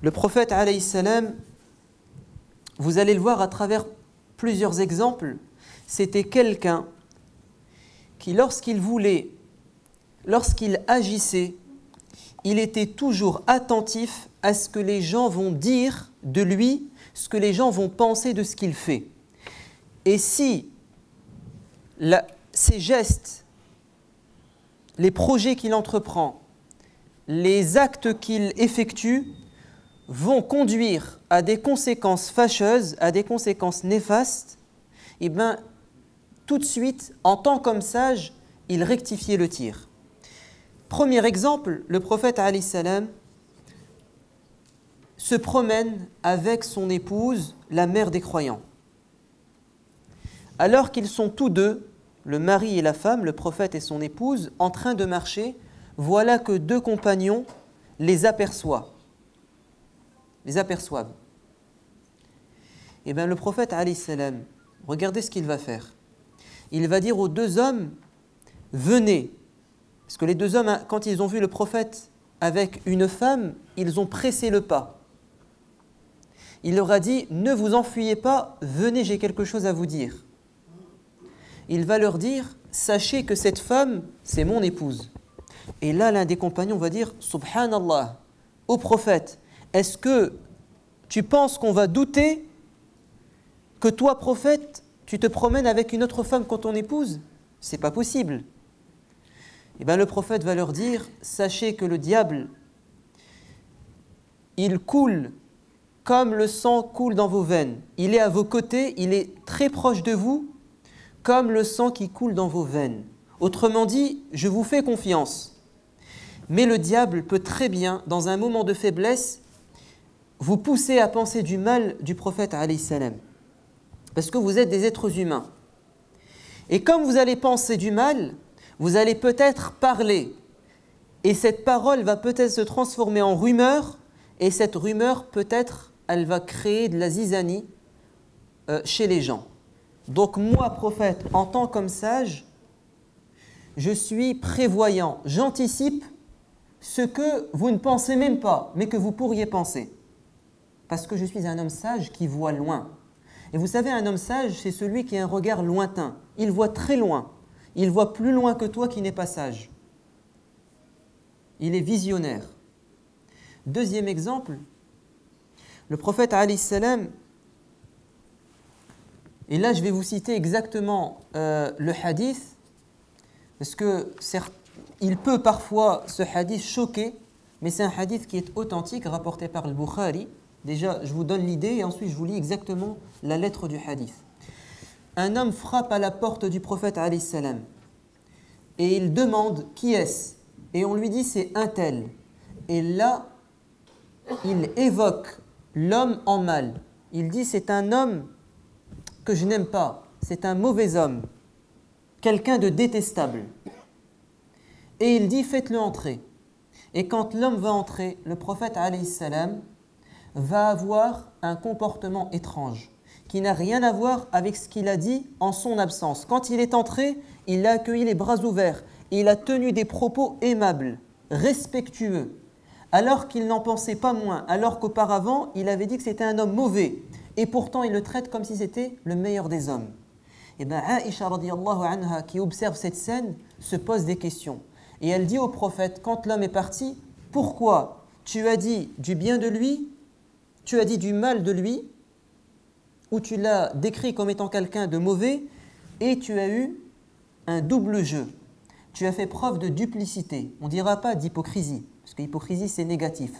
Le prophète alayhi salam, vous allez le voir à travers plusieurs exemples, c'était quelqu'un qui lorsqu'il agissait, il était toujours attentif à ce que les gens vont dire de lui, ce que les gens vont penser de ce qu'il fait. Et si ses gestes, les projets qu'il entreprend, les actes qu'il effectue vont conduire à des conséquences fâcheuses, à des conséquences néfastes, et bien tout de suite, en tant qu'homme sage, il rectifiait le tir. Premier exemple, le prophète alayhi salam se promène avec son épouse, la mère des croyants. Alors qu'ils sont tous deux, le mari et la femme, le prophète et son épouse, en train de marcher, voilà que deux compagnons les aperçoivent. Et bien le prophète alayhi salam, regardez ce qu'il va faire. Il va dire aux deux hommes, venez. Parce que les deux hommes, quand ils ont vu le prophète avec une femme, ils ont pressé le pas. Il leur a dit, ne vous enfuyez pas, venez, j'ai quelque chose à vous dire. Il va leur dire, sachez que cette femme, c'est mon épouse. Et là, l'un des compagnons va dire, Subhanallah, ô prophète, est-ce que tu penses qu'on va douter que toi, prophète, tu te promènes avec une autre femme que ton épouse? C'est pas possible. Et bien le prophète va leur dire, sachez que le diable, il coule comme le sang coule dans vos veines. Il est à vos côtés, il est très proche de vous, comme le sang qui coule dans vos veines. Autrement dit, je vous fais confiance. Mais le diable peut très bien, dans un moment de faiblesse, vous pousser à penser du mal du prophète alayhi salam. Parce que vous êtes des êtres humains. Et comme vous allez penser du mal, vous allez peut-être parler. Et cette parole va peut-être se transformer en rumeur. Et cette rumeur, peut-être, elle va créer de la zizanie chez les gens. Donc moi, prophète, en tant qu'homme sage, je suis prévoyant. J'anticipe ce que vous ne pensez même pas, mais que vous pourriez penser. Parce que je suis un homme sage qui voit loin. Et vous savez, un homme sage, c'est celui qui a un regard lointain. Il voit très loin. Il voit plus loin que toi qui n'es pas sage. Il est visionnaire. Deuxième exemple, le prophète alayhi salam, et là je vais vous citer exactement le hadith, parce que il peut parfois ce hadith choquer, mais c'est un hadith qui est authentique, rapporté par le Bukhari. Déjà, je vous donne l'idée et ensuite je vous lis exactement la lettre du hadith. Un homme frappe à la porte du prophète alayhi salam et il demande qui est-ce, et on lui dit c'est un tel. Et là, il évoque l'homme en mal. Il dit c'est un homme que je n'aime pas, c'est un mauvais homme, quelqu'un de détestable. Et il dit faites-le entrer. Et quand l'homme va entrer, le prophète alayhi salam va avoir un comportement étrange qui n'a rien à voir avec ce qu'il a dit en son absence. Quand il est entré, il l'a accueilli les bras ouverts. Il a tenu des propos aimables, respectueux, alors qu'il n'en pensait pas moins, alors qu'auparavant, il avait dit que c'était un homme mauvais. Et pourtant, il le traite comme si c'était le meilleur des hommes. Et bien, Aïcha radiyallahu anha, qui observe cette scène, se pose des questions. Et elle dit au prophète, quand l'homme est parti, pourquoi tu as dit du bien de lui, tu as dit du mal de lui, ou tu l'as décrit comme étant quelqu'un de mauvais, et tu as eu un double jeu. Tu as fait preuve de duplicité. On ne dira pas d'hypocrisie, parce que l'hypocrisie c'est négatif.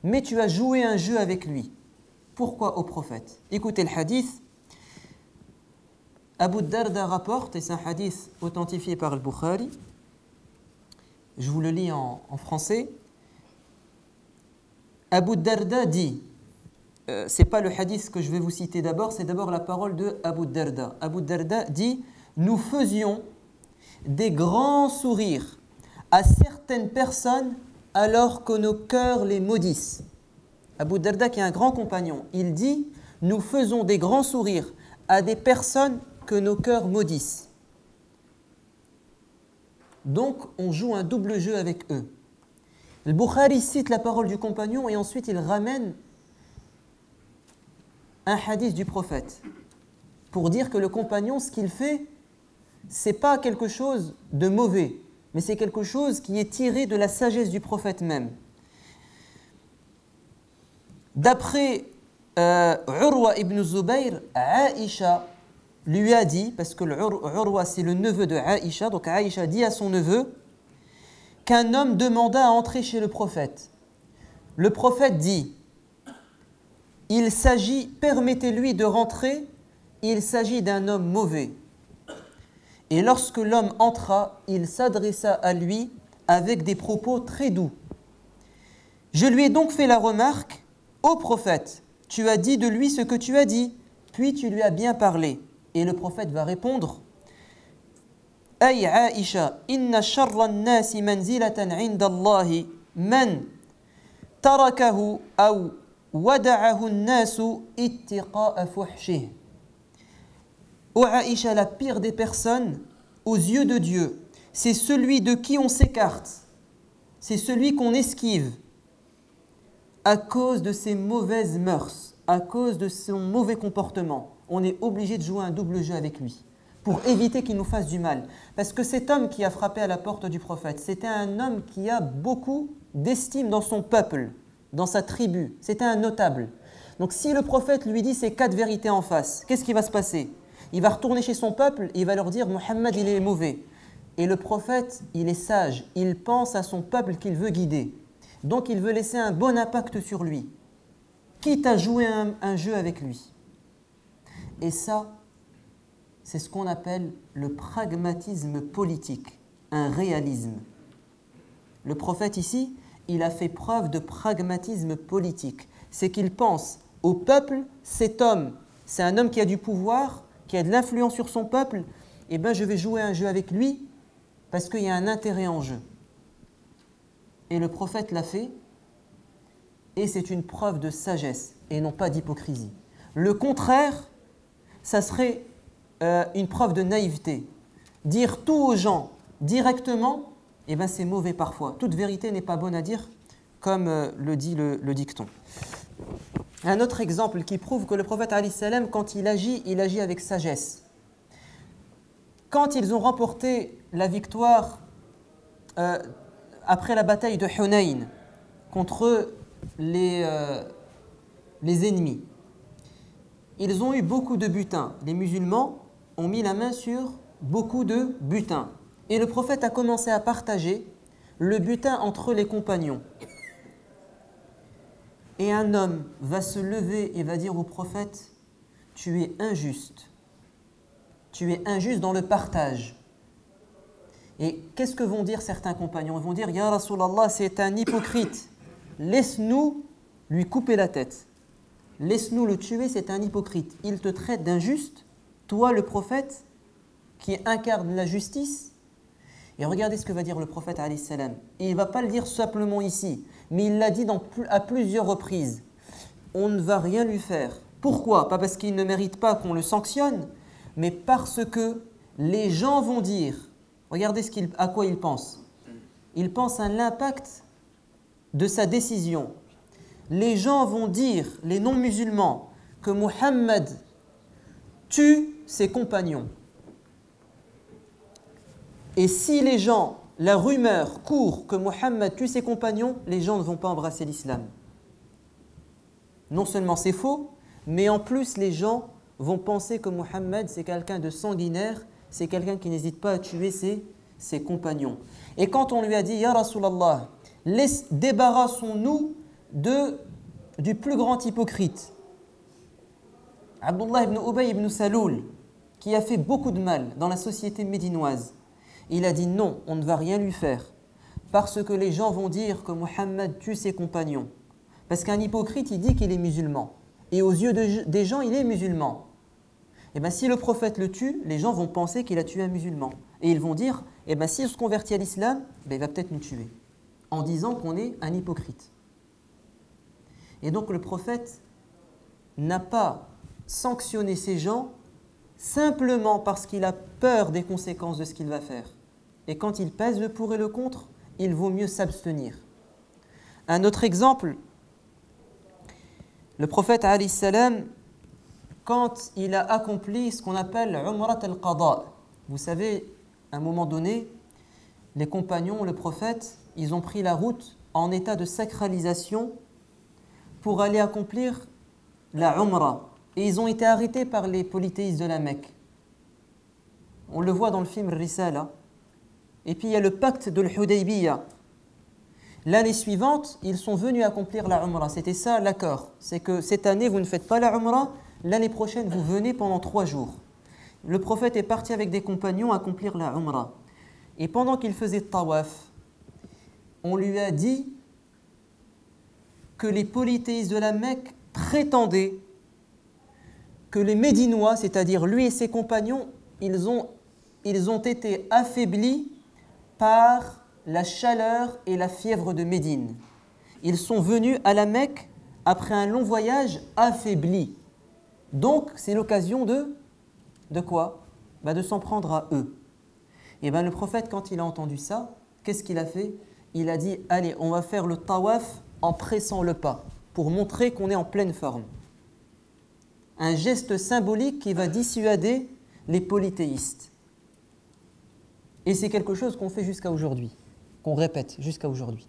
Mais tu as joué un jeu avec lui. Pourquoi au prophète? Écoutez le hadith. Abu Darda rapporte, et c'est un hadith authentifié par le Bukhari. Je vous le lis en français. Abu Darda dit, c'est pas le hadith que je vais vous citer d'abord, c'est d'abord la parole de Abu Darda. Abu Darda dit, nous faisions des grands sourires à certaines personnes alors que nos cœurs les maudissent. Abu Darda, qui est un grand compagnon, il dit, nous faisons des grands sourires à des personnes que nos cœurs maudissent. Donc, on joue un double jeu avec eux. Le Bukhari cite la parole du compagnon et ensuite il ramène un hadith du prophète pour dire que le compagnon, ce qu'il fait, c'est pas quelque chose de mauvais, mais c'est quelque chose qui est tiré de la sagesse du prophète même. D'après Urwa ibn Zubayr, Aïcha lui a dit, parce que Urwa c'est le neveu de Aïcha, donc Aïcha dit à son neveu qu'un homme demanda à entrer chez le prophète. Le prophète dit: il s'agit, permettez-lui de rentrer, il s'agit d'un homme mauvais. Et lorsque l'homme entra, il s'adressa à lui avec des propos très doux. Je lui ai donc fait la remarque: ô prophète, tu as dit de lui ce que tu as dit, puis tu lui as bien parlé. Et le prophète va répondre: Ay Aïcha, inna sharra an-nasi manzilatan 'inda Allahi man tarakahu aw wada'ahu an-nasu ittiqa'a fuhshih. Ô Aïcha, la pire des personnes aux yeux de Dieu, c'est celui de qui on s'écarte, c'est celui qu'on esquive à cause de ses mauvaises mœurs, à cause de son mauvais comportement. On est obligé de jouer un double jeu avec lui pour éviter qu'il nous fasse du mal. Parce que cet homme qui a frappé à la porte du prophète, c'était un homme qui a beaucoup d'estime dans son peuple, dans sa tribu. C'était un notable. Donc si le prophète lui dit ces 4 vérités en face, qu'est-ce qui va se passer? Il va retourner chez son peuple et il va leur dire: Mohammed, il est mauvais. Et le prophète, il est sage. Il pense à son peuple qu'il veut guider. Donc il veut laisser un bon impact sur lui, quitte à jouer un jeu avec lui. Et ça, c'est ce qu'on appelle le pragmatisme politique, un réalisme. Le prophète ici, il a fait preuve de pragmatisme politique. C'est qu'il pense au peuple, cet homme, c'est un homme qui a du pouvoir, qui a de l'influence sur son peuple, et bien je vais jouer un jeu avec lui parce qu'il y a un intérêt en jeu. Et le prophète l'a fait, et c'est une preuve de sagesse et non pas d'hypocrisie. Le contraire, ça serait une preuve de naïveté. Dire tout aux gens directement, eh ben c'est mauvais parfois. Toute vérité n'est pas bonne à dire, comme le dit le dicton. Un autre exemple qui prouve que le prophète alayhi salam, quand il agit avec sagesse. Quand ils ont remporté la victoire après la bataille de Hunayn contre les ennemis, ils ont eu beaucoup de butin. Les musulmans ont mis la main sur beaucoup de butin. Et le prophète a commencé à partager le butin entre les compagnons. Et un homme va se lever et va dire au prophète: tu es injuste. Tu es injuste dans le partage. Et qu'est-ce que vont dire certains compagnons? Ils vont dire: Ya Rasulallah, c'est un hypocrite. Laisse-nous lui couper la tête. Laisse-nous le tuer, c'est un hypocrite. Il te traite d'injuste, toi le prophète, qui incarne la justice. Et regardez ce que va dire le prophète alayhi salam. Et il ne va pas le dire simplement ici, mais il l'a dit à plusieurs reprises. On ne va rien lui faire. Pourquoi? Pas parce qu'il ne mérite pas qu'on le sanctionne, mais parce que les gens vont dire, regardez à quoi il pense. Il pense à l'impact de sa décision. Les gens vont dire, les non-musulmans, que Muhammad tue ses compagnons. Et si les gens, la rumeur court que Muhammad tue ses compagnons, les gens ne vont pas embrasser l'islam. Non seulement c'est faux, mais en plus les gens vont penser que Muhammad c'est quelqu'un de sanguinaire, c'est quelqu'un qui n'hésite pas à tuer ses compagnons. Et quand on lui a dit: Ya Rasulallah, débarrassons-nous du plus grand hypocrite, Abdullah ibn Ubay ibn Saloul, qui a fait beaucoup de mal dans la société médinoise, il a dit: non, on ne va rien lui faire, parce que les gens vont dire que Muhammad tue ses compagnons. Parce qu'un hypocrite, il dit qu'il est musulman, et aux yeux des gens, il est musulman. Et bien si le prophète le tue, les gens vont penser qu'il a tué un musulman. Et ils vont dire: eh bien s'il se convertit à l'islam, ben, il va peut-être nous tuer, en disant qu'on est un hypocrite. Et donc le prophète n'a pas sanctionné ces gens simplement parce qu'il a peur des conséquences de ce qu'il va faire. Et quand il pèse le pour et le contre, il vaut mieux s'abstenir. Un autre exemple, le prophète alayhi salam, quand il a accompli ce qu'on appelle Umrat al-Qada. Vous savez, à un moment donné, les compagnons, le prophète, ils ont pris la route en état de sacralisation pour aller accomplir la Umrah. Et ils ont été arrêtés par les polythéistes de la Mecque. On le voit dans le film Risala. Et puis il y a le pacte de l'Hudaybiyah. L'année suivante, ils sont venus accomplir la Umrah. C'était ça l'accord. C'est que cette année, vous ne faites pas la Umrah. L'année prochaine, vous venez pendant 3 jours. Le prophète est parti avec des compagnons accomplir la Umrah. Et pendant qu'il faisait tawaf, on lui a dit que les polythéistes de la Mecque prétendaient que les Médinois, c'est-à-dire lui et ses compagnons, ils ont été affaiblis par la chaleur et la fièvre de Médine. Ils sont venus à la Mecque après un long voyage affaiblis. Donc, c'est l'occasion de quoi? De s'en prendre à eux. Et bien le prophète, quand il a entendu ça, qu'est-ce qu'il a fait? Il a dit, allez, on va faire le tawaf en pressant le pas, pour montrer qu'on est en pleine forme. Un geste symbolique qui va dissuader les polythéistes. Et c'est quelque chose qu'on fait jusqu'à aujourd'hui, qu'on répète jusqu'à aujourd'hui.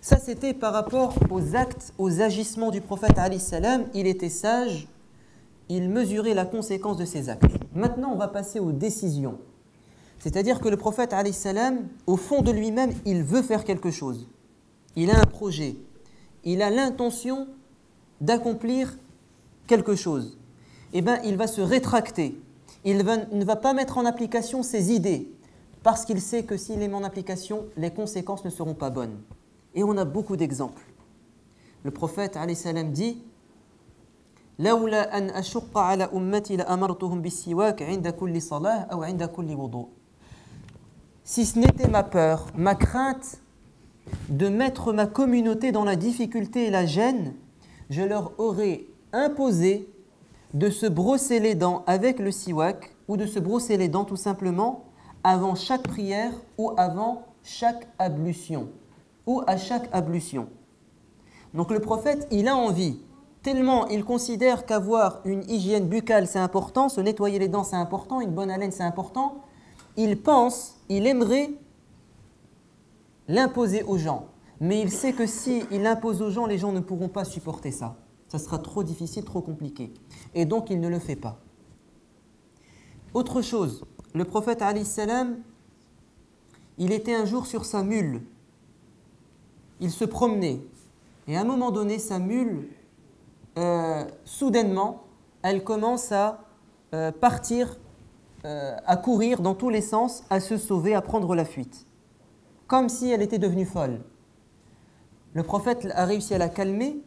Ça, c'était par rapport aux actes, aux agissements du prophète alayhi salam. Il était sage, il mesurait la conséquence de ses actes. Maintenant, on va passer aux décisions. C'est-à-dire que le prophète alayhi salam, au fond de lui-même, il veut faire quelque chose. Il a un projet. Il a l'intention d'accomplir quelque chose. Eh bien, il va se rétracter. Il ne va pas mettre en application ses idées parce qu'il sait que s'il les met en application, les conséquences ne seront pas bonnes. Et on a beaucoup d'exemples. Le prophète alayhi salam dit لولا أن أشق على أمتي لأمرتهم بالسواك عند كل صلاة أو عند كل وضوء. Si ce n'était ma peur, ma crainte de mettre ma communauté dans la difficulté et la gêne, je leur aurais imposé de se brosser les dents avec le siwak ou de se brosser les dents tout simplement avant chaque prière ou avant chaque ablution ou à chaque ablution. Donc le prophète, il a envie, tellement il considère qu'avoir une hygiène buccale c'est important, se nettoyer les dents c'est important, une bonne haleine c'est important, il pense, il aimerait l'imposer aux gens. Mais il sait que si il l'impose aux gens, les gens ne pourront pas supporter ça. Ça sera trop difficile, trop compliqué. Et donc il ne le fait pas. Autre chose, le prophète alayhi salam, il était un jour sur sa mule. Il se promenait. Et à un moment donné, sa mule, soudainement, elle commence à partir, à courir dans tous les sens, à se sauver, à prendre la fuite. Comme si elle était devenue folle. Le prophète a réussi à la calmer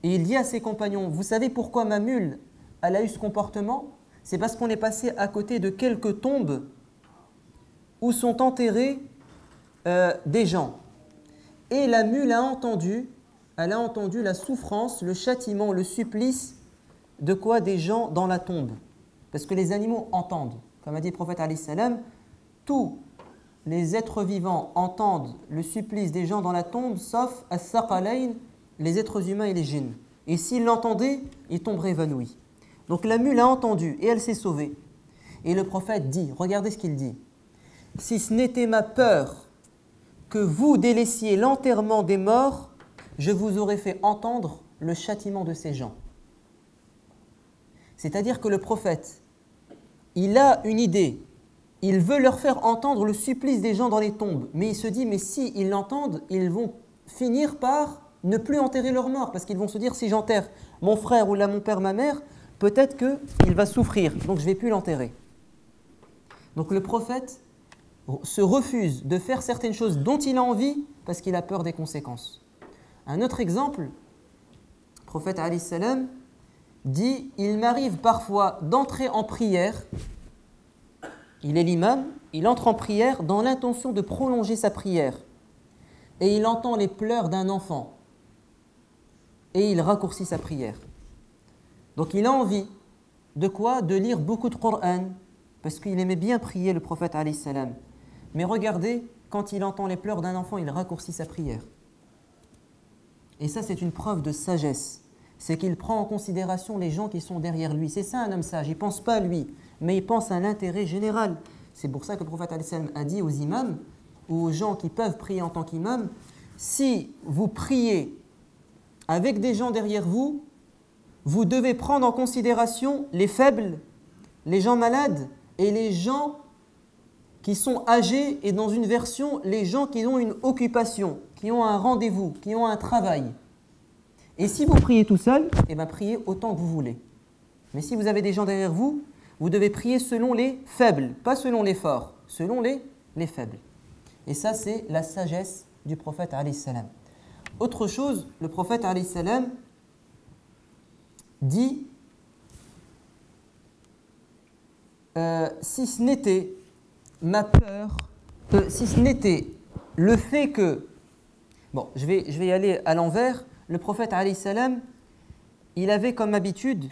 et il dit à ses compagnons, vous savez pourquoi ma mule, elle a eu ce comportement? C'est parce qu'on est passé à côté de quelques tombes où sont enterrés des gens. Et la mule a entendu, elle a entendu la souffrance, le châtiment, le supplice de quoi? Des gens dans la tombe. Parce que les animaux entendent. Comme a dit le prophète alayhi salam, tous les êtres vivants entendent le supplice des gens dans la tombe, sauf as-saqalayn, les êtres humains et les djinns. Et s'ils l'entendaient, ils tomberaient évanouis. Donc la mule a entendu et elle s'est sauvée. Et le prophète dit, regardez ce qu'il dit, si ce n'était ma peur que vous délaissiez l'enterrement des morts, je vous aurais fait entendre le châtiment de ces gens. C'est-à-dire que le prophète, il a une idée, il veut leur faire entendre le supplice des gens dans les tombes, mais il se dit, mais si ils l'entendent, ils vont finir par ne plus enterrer leurs morts, parce qu'ils vont se dire, si j'enterre mon frère ou là mon père, ma mère, peut-être qu'il va souffrir, donc je ne vais plus l'enterrer. Donc le prophète se refuse de faire certaines choses dont il a envie parce qu'il a peur des conséquences. Un autre exemple, le prophète alayhi salam dit, il m'arrive parfois d'entrer en prière, il est l'imam, il entre en prière dans l'intention de prolonger sa prière et il entend les pleurs d'un enfant et il raccourcit sa prière. Donc il a envie de quoi? De lire beaucoup de Coran parce qu'il aimait bien prier le prophète alayhi salam. Mais regardez, quand il entend les pleurs d'un enfant, il raccourcit sa prière. Et ça, c'est une preuve de sagesse. C'est qu'il prend en considération les gens qui sont derrière lui. C'est ça un homme sage. Il ne pense pas à lui, mais il pense à l'intérêt général. C'est pour ça que le prophète a dit aux imams ou aux gens qui peuvent prier en tant qu'imam, si vous priez avec des gens derrière vous, vous devez prendre en considération les faibles, les gens malades et les gens qui sont âgés et dans une version, les gens qui ont une occupation, qui ont un rendez-vous, qui ont un travail. Et si vous priez tout seul, eh bien priez autant que vous voulez. Mais si vous avez des gens derrière vous, vous devez prier selon les faibles, pas selon les forts, selon les faibles. Et ça, c'est la sagesse du prophète alayhi salam. Autre chose, le prophète alayhi salam dit si ce n'était ma peur, si ce n'était le fait que... Bon, je vais y aller à l'envers. Le prophète alayhi salam, il avait comme habitude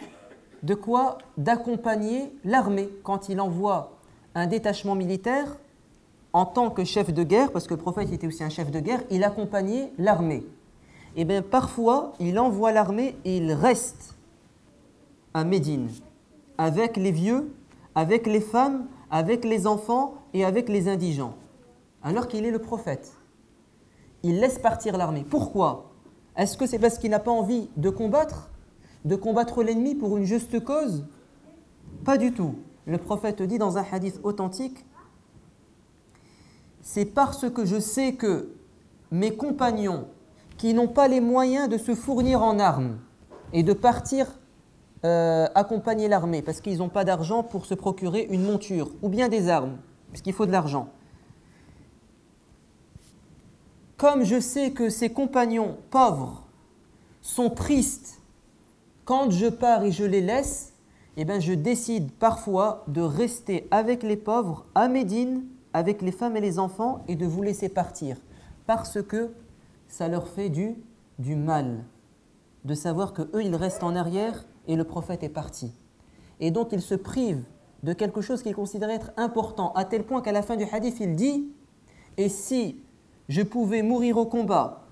de quoi? D'accompagner l'armée quand il envoie un détachement militaire en tant que chef de guerre, parce que le prophète était aussi un chef de guerre, il accompagnait l'armée. Et bien parfois, il envoie l'armée et il reste à Médine avec les vieux, avec les femmes, avec les enfants et avec les indigents, alors qu'il est le prophète. Il laisse partir l'armée. Pourquoi? Est-ce que c'est parce qu'il n'a pas envie de combattre l'ennemi pour une juste cause? Pas du tout. Le prophète dit dans un hadith authentique, c'est parce que je sais que mes compagnons qui n'ont pas les moyens de se fournir en armes et de partir accompagner l'armée parce qu'ils n'ont pas d'argent pour se procurer une monture ou bien des armes, parce qu'il faut de l'argent. Comme je sais que ces compagnons pauvres sont tristes quand je pars et je les laisse, eh bien je décide parfois de rester avec les pauvres à Médine, avec les femmes et les enfants, et de vous laisser partir, parce que ça leur fait du mal de savoir qu'eux, ils restent en arrière et le prophète est parti. Et donc, ils se privent de quelque chose qu'ils considéraient être important, à tel point qu'à la fin du hadith, il dit « Et si je pouvais mourir au combat,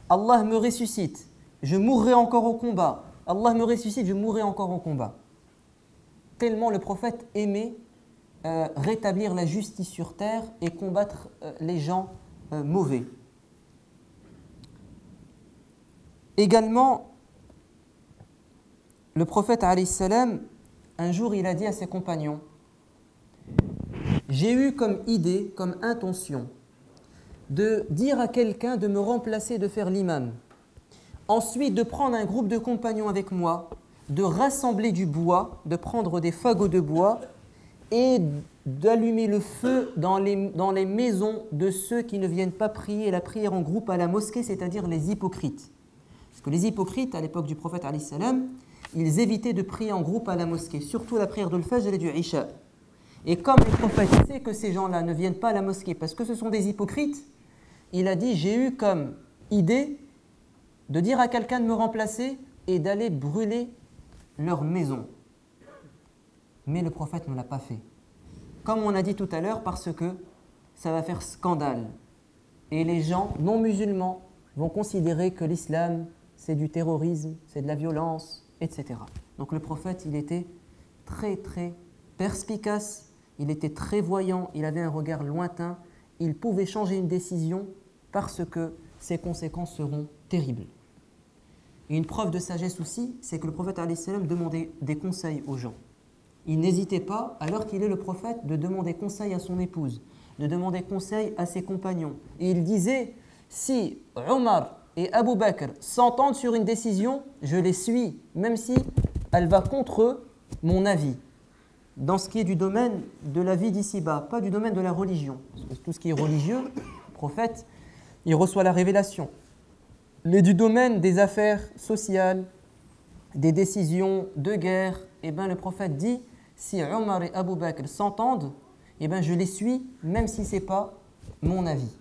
Allah me ressuscite, je mourrai encore au combat. Allah me ressuscite, je mourrai encore au combat. » Tellement le prophète aimait rétablir la justice sur terre et combattre les gens mauvais. Également, le prophète alayhi salam, un jour il a dit à ses compagnons, j'ai eu comme idée, comme intention de dire à quelqu'un de me remplacer, de faire l'imam. Ensuite de prendre un groupe de compagnons avec moi, de rassembler du bois, de prendre des fagots de bois et d'allumer le feu dans les maisons de ceux qui ne viennent pas prier la prière en groupe à la mosquée, c'est-à-dire les hypocrites. Parce que les hypocrites, à l'époque du prophète alayhi salam, ils évitaient de prier en groupe à la mosquée, surtout la prière de l'Fajr et du Isha. Et comme le prophète sait que ces gens-là ne viennent pas à la mosquée parce que ce sont des hypocrites, il a dit, j'ai eu comme idée de dire à quelqu'un de me remplacer et d'aller brûler leur maison. Mais le prophète ne l'a pas fait. Comme on a dit tout à l'heure, parce que ça va faire scandale. Et les gens non musulmans vont considérer que l'islam, c'est du terrorisme, c'est de la violence, etc. Donc le prophète, il était très très perspicace, il était très voyant, il avait un regard lointain, il pouvait changer une décision parce que ses conséquences seront terribles. Et une preuve de sagesse aussi, c'est que le prophète alayhi salam demandait des conseils aux gens. Il n'hésitait pas, alors qu'il est le prophète, de demander conseil à son épouse, de demander conseil à ses compagnons. Et il disait, si Omar et Abu Bakr s'entendent sur une décision, je les suis, même si elle va contre mon avis. Dans ce qui est du domaine de la vie d'ici-bas, pas du domaine de la religion. Parce que tout ce qui est religieux, le prophète, il reçoit la révélation. Mais du domaine des affaires sociales, des décisions de guerre, eh ben, le prophète dit, si Omar et Abu Bakr s'entendent, eh ben, je les suis, même si ce n'est pas mon avis.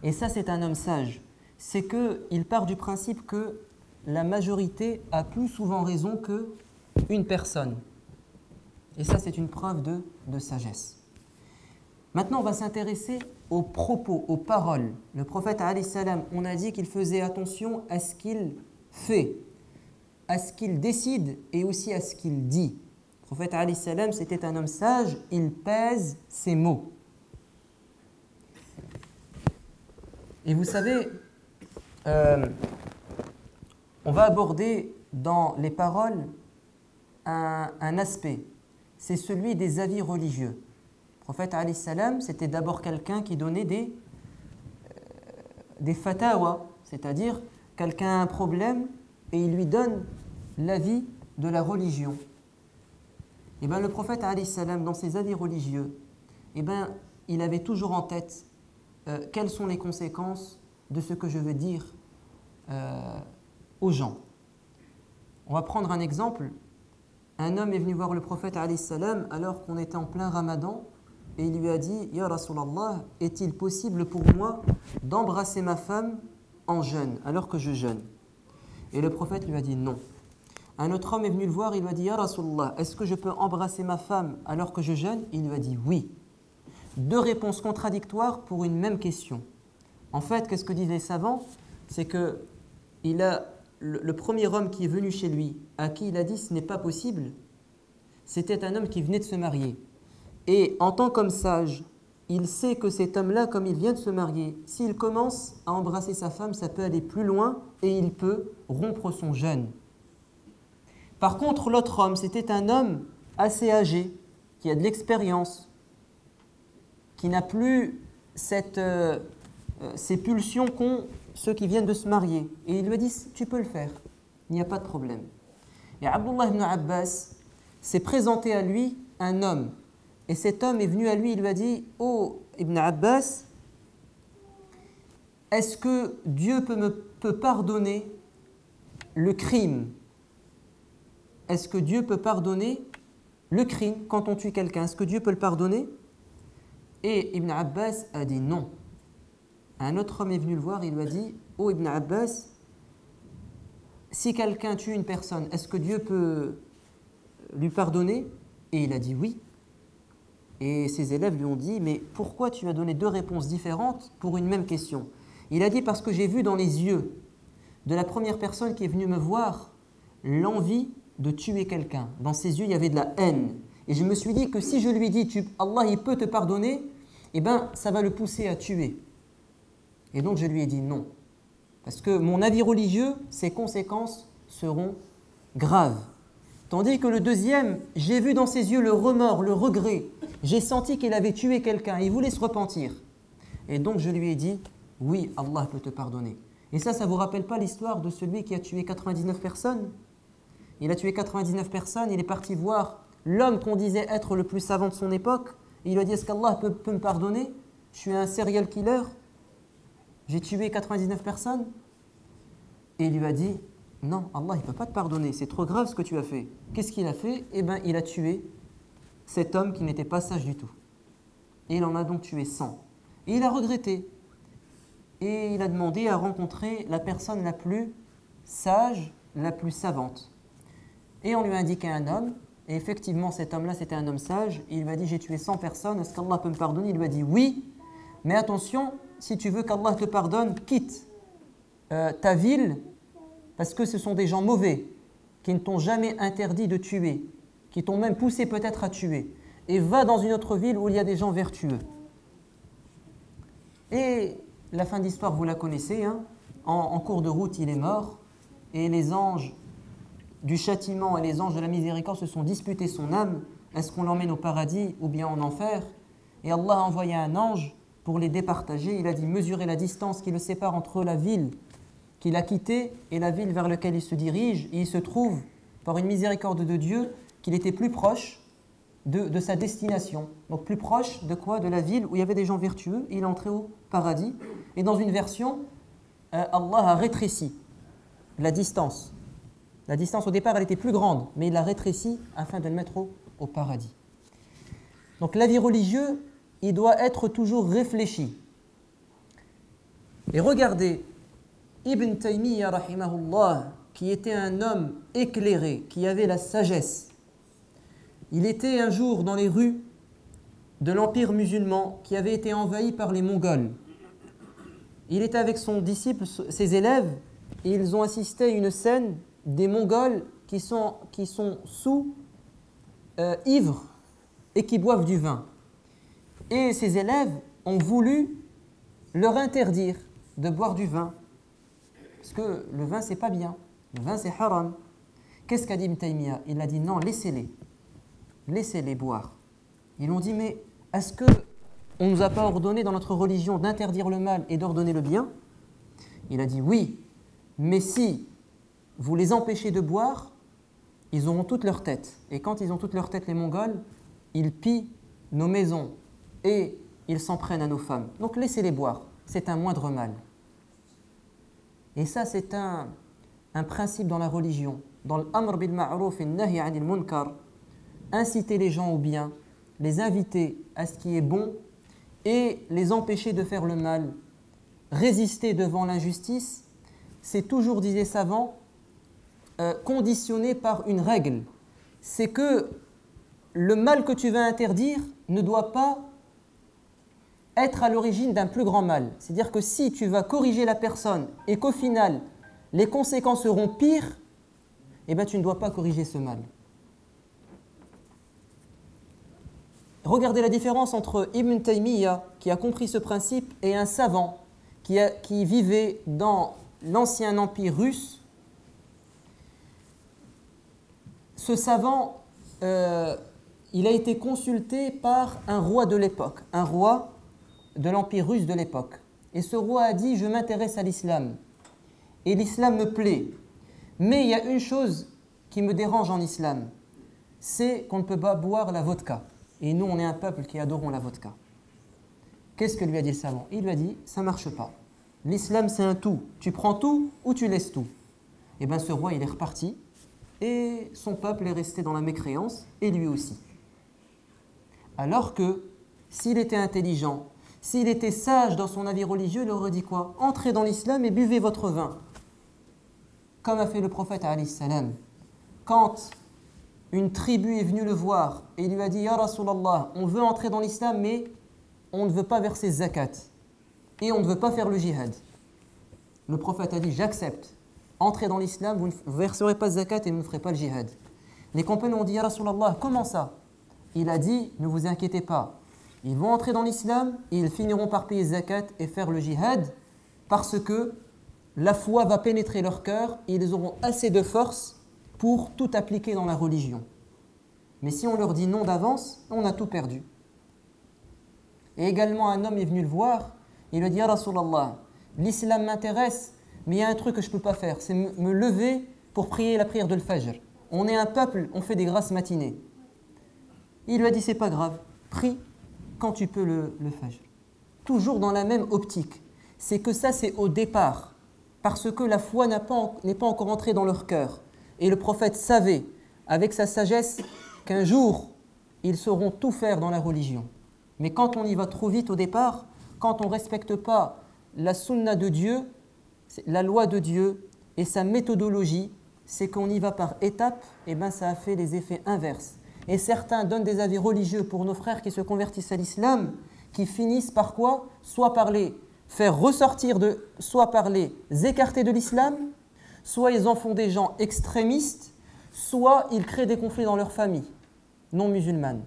Et ça, c'est un homme sage. C'est qu'il part du principe que la majorité a plus souvent raison qu'une personne. Et ça, c'est une preuve de sagesse. Maintenant, on va s'intéresser aux propos, aux paroles. Le prophète, alayhi salam, on a dit qu'il faisait attention à ce qu'il fait, à ce qu'il décide et aussi à ce qu'il dit. Le prophète, alayhi salam, c'était un homme sage, il pèse ses mots. Et vous savez, on va aborder dans les paroles un aspect, c'est celui des avis religieux. Le prophète alayhi salam, c'était d'abord quelqu'un qui donnait des fatawa, c'est-à-dire quelqu'un a un problème et il lui donne l'avis de la religion. Et bien le prophète alayhi salam, dans ses avis religieux, il avait toujours en tête quelles sont les conséquences de ce que je veux dire aux gens. On va prendre un exemple. Un homme est venu voir le prophète alayhi salam alors qu'on était en plein ramadan et il lui a dit « Ya Rasulallah, est-il possible pour moi d'embrasser ma femme en jeûne, alors que je jeûne ?» Et le prophète lui a dit « Non ». Un autre homme est venu le voir, il lui a dit « Ya Rasulallah, est-ce que je peux embrasser ma femme alors que je jeûne ?» Il lui a dit « Oui ». Deux réponses contradictoires pour une même question. En fait, qu'est-ce que disent les savants? C'est que le premier homme qui est venu chez lui, à qui il a dit « ce n'est pas possible », c'était un homme qui venait de se marier. Et en tant qu'homme sage, il sait que cet homme-là, comme il vient de se marier, s'il commence à embrasser sa femme, ça peut aller plus loin et il peut rompre son jeûne. Par contre, l'autre homme, c'était un homme assez âgé, qui a de l'expérience, qui n'a plus ces pulsions qu'ont ceux qui viennent de se marier. Et il lui a dit « tu peux le faire, il n'y a pas de problème ». Et Abdullah ibn Abbas s'est présenté à lui un homme. Et cet homme est venu à lui, il lui a dit « Oh Ibn Abbas, est-ce que Dieu peut pardonner le crime? Est-ce que Dieu peut pardonner le crime quand on tue quelqu'un? Est-ce que Dieu peut le pardonner ?» Et Ibn Abbas a dit non. Un autre homme est venu le voir, il lui a dit « Oh Ibn Abbas, si quelqu'un tue une personne, est-ce que Dieu peut lui pardonner ?» Et il a dit oui. Et ses élèves lui ont dit « Mais pourquoi tu as donné deux réponses différentes pour une même question ?» Il a dit « Parce que j'ai vu dans les yeux de la première personne qui est venue me voir l'envie de tuer quelqu'un. Dans ses yeux, il y avait de la haine. Et je me suis dit que si je lui dis « Allah, il peut te pardonner », eh bien, ça va le pousser à tuer. Et donc, je lui ai dit non. Parce que mon avis religieux, ses conséquences seront graves. Tandis que le deuxième, j'ai vu dans ses yeux le remords, le regret. J'ai senti qu'il avait tué quelqu'un, il voulait se repentir. Et donc je lui ai dit, oui, Allah peut te pardonner. Et ça ne vous rappelle pas l'histoire de celui qui a tué 99 personnes? Il a tué 99 personnes, il est parti voir l'homme qu'on disait être le plus savant de son époque. Et il lui a dit, est-ce qu'Allah peut me pardonner? Je suis un serial killer, j'ai tué 99 personnes. Et il lui a dit, non, Allah ne peut pas te pardonner, c'est trop grave ce que tu as fait. Qu'est-ce qu'il a fait? Eh bien, il a tué cet homme qui n'était pas sage du tout. Et il en a donc tué 100. Et il a regretté. Et il a demandé à rencontrer la personne la plus sage, la plus savante. Et on lui a indiqué un homme. Et effectivement, cet homme-là, c'était un homme sage. Et il lui a dit, j'ai tué 100 personnes, est-ce qu'Allah peut me pardonner? Il lui a dit, oui. Mais attention, si tu veux qu'Allah te pardonne, quitte ta ville, parce que ce sont des gens mauvais, qui ne t'ont jamais interdit de tuer, qui t'ont même poussé peut-être à tuer, et va dans une autre ville où il y a des gens vertueux. Et la fin de l'histoire, vous la connaissez, hein? En cours de route, il est mort, et les anges du châtiment et les anges de la miséricorde se sont disputés son âme. Est-ce qu'on l'emmène au paradis ou bien en enfer? Et Allah a envoyé un ange pour les départager. Il a dit mesurer la distance qui le sépare entre la ville qu'il a quittée et la ville vers laquelle il se dirige. Et il se trouve, par une miséricorde de Dieu, qu'il était plus proche de sa destination. Donc plus proche de quoi? De la ville où il y avait des gens vertueux. Et il est entré au paradis. Et dans une version, Allah a rétréci la distance. La distance au départ, elle était plus grande, mais il l'a rétrécie afin de le mettre au paradis. Donc l'avis religieux, il doit être toujours réfléchi. Et regardez, Ibn Taymiyyah, rahimahullah, qui était un homme éclairé, qui avait la sagesse. Il était un jour dans les rues de l'empire musulman qui avait été envahi par les Mongols. Il était avec son disciple, ses élèves, et ils ont assisté à une scène des Mongols qui sont sous ivres et qui boivent du vin. Et ses élèves ont voulu leur interdire de boire du vin. Parce que le vin, c'est pas bien. Le vin, c'est haram. Qu'est-ce qu'a dit Ibn Taymiyyah? Il a dit non, laissez-les. Laissez-les boire. Ils ont dit, mais est-ce qu'on ne nous a pas ordonné dans notre religion d'interdire le mal et d'ordonner le bien? Il a dit oui, mais si vous les empêchez de boire, ils auront toute leur tête. Et quand ils ont toute leur tête, les Mongols, ils pillent nos maisons et ils s'en prennent à nos femmes. Donc laissez-les boire, c'est un moindre mal. Et ça, c'est un principe dans la religion. Dans l'amr bil ma'ruf et nahy anil munkar, inciter les gens au bien, les inviter à ce qui est bon et les empêcher de faire le mal, résister devant l'injustice, c'est toujours, disaient les savants, conditionné par une règle. C'est que le mal que tu vas interdire ne doit pas être à l'origine d'un plus grand mal. C'est-à-dire que si tu vas corriger la personne et qu'au final, les conséquences seront pires, eh bien tu ne dois pas corriger ce mal. Regardez la différence entre Ibn Taymiyyah, qui a compris ce principe, et un savant qui vivait dans l'ancien empire russe. Ce savant, il a été consulté par un roi de l'époque, un roi de l'empire russe de l'époque. Et ce roi a dit, je m'intéresse à l'islam, et l'islam me plaît. Mais il y a une chose qui me dérange en islam, c'est qu'on ne peut pas boire la vodka. Et nous, on est un peuple qui adorons la vodka. Qu'est-ce que lui a dit le savant? Il lui a dit, ça ne marche pas. L'islam, c'est un tout. Tu prends tout ou tu laisses tout. Et bien ce roi, il est reparti, et son peuple est resté dans la mécréance, et lui aussi. Alors que, s'il était intelligent, s'il était sage dans son avis religieux, il aurait dit quoi? Entrez dans l'islam et buvez votre vin. Comme a fait le prophète alayhi salam. Quand une tribu est venue le voir et il lui a dit, Ya Rasulallah, on veut entrer dans l'islam, mais on ne veut pas verser zakat. Et on ne veut pas faire le jihad. Le prophète a dit, j'accepte. Entrez dans l'islam, vous ne verserez pas zakat et vous ne ferez pas le jihad. Les compagnons ont dit, Ya Rasulallah, comment ça? Il a dit, ne vous inquiétez pas. Ils vont entrer dans l'islam et ils finiront par payer zakat et faire le jihad parce que la foi va pénétrer leur cœur et ils auront assez de force pour tout appliquer dans la religion. Mais si on leur dit non d'avance, on a tout perdu. Et également, un homme est venu le voir, il lui a dit, Ya Rasulallah, l'islam m'intéresse, mais il y a un truc que je ne peux pas faire, c'est me lever pour prier la prière de l'Fajr. On est un peuple, on fait des grasses matinées. Il lui a dit, c'est pas grave, prie quand tu peux le Fajr. Toujours dans la même optique. C'est que ça, c'est au départ, parce que la foi n'est pas encore entrée dans leur cœur. Et le prophète savait, avec sa sagesse, qu'un jour, ils sauront tout faire dans la religion. Mais quand on y va trop vite au départ, quand on ne respecte pas la sunna de Dieu, la loi de Dieu et sa méthodologie, c'est qu'on y va par étapes, et bien ça a fait les effets inverses. Et certains donnent des avis religieux pour nos frères qui se convertissent à l'islam, qui finissent par quoi? Soit par les faire ressortir soit par les écarter de l'islam, soit ils en font des gens extrémistes, soit ils créent des conflits dans leur famille non musulmane.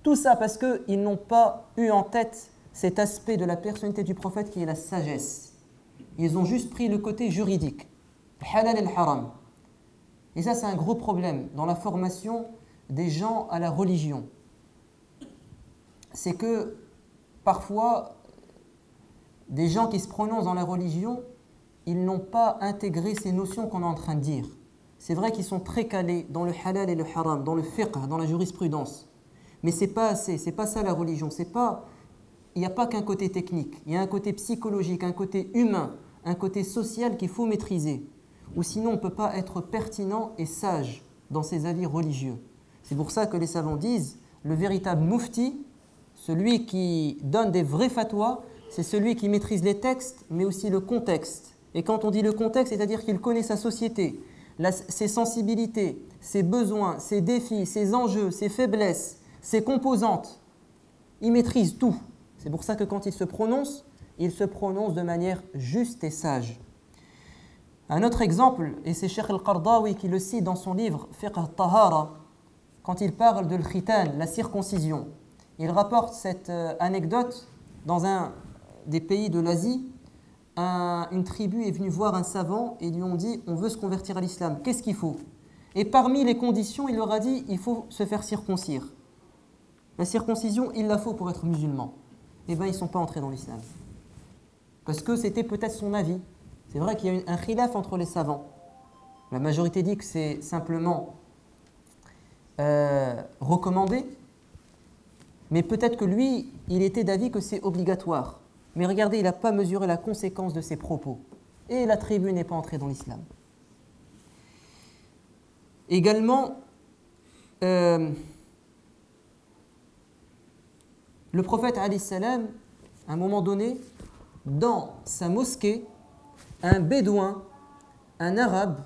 Tout ça parce qu'ils n'ont pas eu en tête cet aspect de la personnalité du prophète qui est la sagesse. Ils ont juste pris le côté juridique, le halal et le haram. Et ça, c'est un gros problème dans la formation des gens à la religion. C'est que parfois, des gens qui se prononcent dans la religion, ils n'ont pas intégré ces notions qu'on est en train de dire. C'est vrai qu'ils sont très calés dans le halal et le haram, dans le fiqh, dans la jurisprudence. Mais c'est pas assez, c'est pas ça la religion. Il n'y a pas qu'un côté technique, il y a un côté psychologique, un côté humain, un côté social qu'il faut maîtriser. Ou sinon on ne peut pas être pertinent et sage dans ses avis religieux. C'est pour ça que les savants disent, le véritable mufti, celui qui donne des vrais fatwas, c'est celui qui maîtrise les textes, mais aussi le contexte. Et quand on dit le contexte, c'est-à-dire qu'il connaît sa société, ses sensibilités, ses besoins, ses défis, ses enjeux, ses faiblesses, ses composantes. Il maîtrise tout. C'est pour ça que quand il se prononce de manière juste et sage. Un autre exemple, et c'est Cheikh al-Qardawi qui le cite dans son livre Fiqh al-Tahara, quand il parle de l'khitan, la circoncision. Il rapporte cette anecdote dans un des pays de l'Asie. Une tribu est venue voir un savant et lui ont dit « On veut se convertir à l'islam, qu'est-ce qu'il faut ?» Et parmi les conditions, il leur a dit « Il faut se faire circoncire. » La circoncision, il la faut pour être musulman. Eh bien, ils ne sont pas entrés dans l'islam. Parce que c'était peut-être son avis. C'est vrai qu'il y a un khilaf entre les savants. La majorité dit que c'est simplement recommandé, mais peut-être que lui, il était d'avis que c'est obligatoire. Mais regardez, il n'a pas mesuré la conséquence de ses propos. Et la tribu n'est pas entrée dans l'islam. Également, le prophète, alayhi salam, à un moment donné, dans sa mosquée, un bédouin, un arabe,